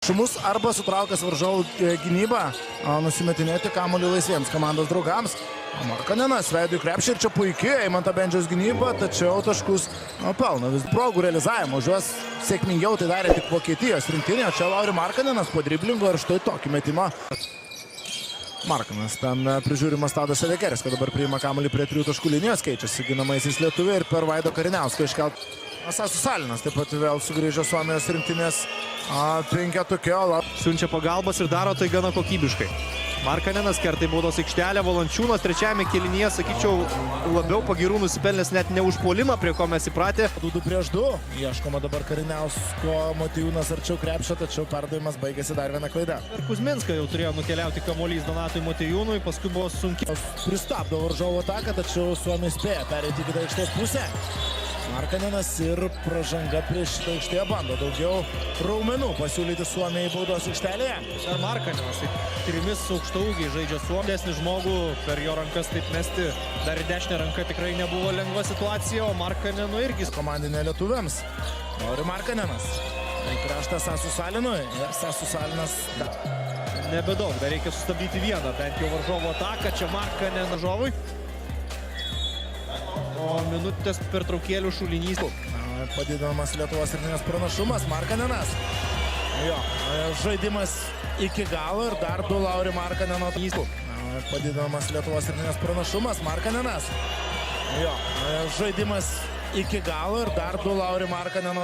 Šumus arba sutraukęs varžovų gynybą, nusimetinėti kamuolį laisviems komandos draugams. Markanenas veido į krepšį ir čia puikiai Eimanto Bendžiaus gynyba, tačiau taškus pelno. Vis progų realizavimo, už juos sėkmingiau tai darė tik Vokietijos rinktinė. Čia Lauri Markanenas po driblingo ir štai tokį metimą. Markanas ten prižiūrimas Tadas Sedekeris, kad dabar priima kamuolį prie 3 taškų linijos, keičiasi ginamaisiais lietuviai ir per Vaido Kariniauską iškelt. Sasas Salinas taip pat vėl sugrįžo Suomijos rinktinės penketuke. Siunčia pagalbas ir daro tai gana kokybiškai. Markanenas kerta į baudos aikštelę, Valančiūnas trečiajame kėlinyje, sakyčiau, labiau pagyrų nusipelnęs net ne užpuolimą, prie ko mes įpratę. 2-2 ieškoma dabar Kariniausko, Motiejūnas arčiau krepšio, tačiau perdavimas baigėsi dar viena klaida. Ir Kuzminską jau turėjo nukeliauti kamuolys Donatui Motiejūnui, paskui buvo sunkiai. Pristabdo varžovų ataką, tačiau Suomiai spėja pereiti į kitą aikštės pusę. Markanenas ir pražanga prieš šitą aikštėje bando daugiau raumenų pasiūlyti Suomijai baudos aikštelėje. Ar Markanenas, tai 3 aukštaūgiai žaidžia Suomesnį žmogų, per jo rankas taip mesti, dar į dešinę ranką tikrai nebuvo lengva situacija, o Markanenu irgi. Komandinė lietuviams. Lauri Markanenas. Kraštą Sasu Salinui ir Sasu Salinas. Nebedaug, dar reikia sustabdyti vieną, bent jau varžovo ataką, čia Markanen varžovui. O minutės pertraukėlių šulinys. Padidinamas Lietuvos rinktinės pranašumas. Markanenas. Jo, žaidimas iki galo ir dar 2 Lauri Markaneno. Padidinamas Lietuvos rinktinės pranašumas. Markanenas. Jo, žaidimas iki galo ir dar 2 Lauri Markaneno.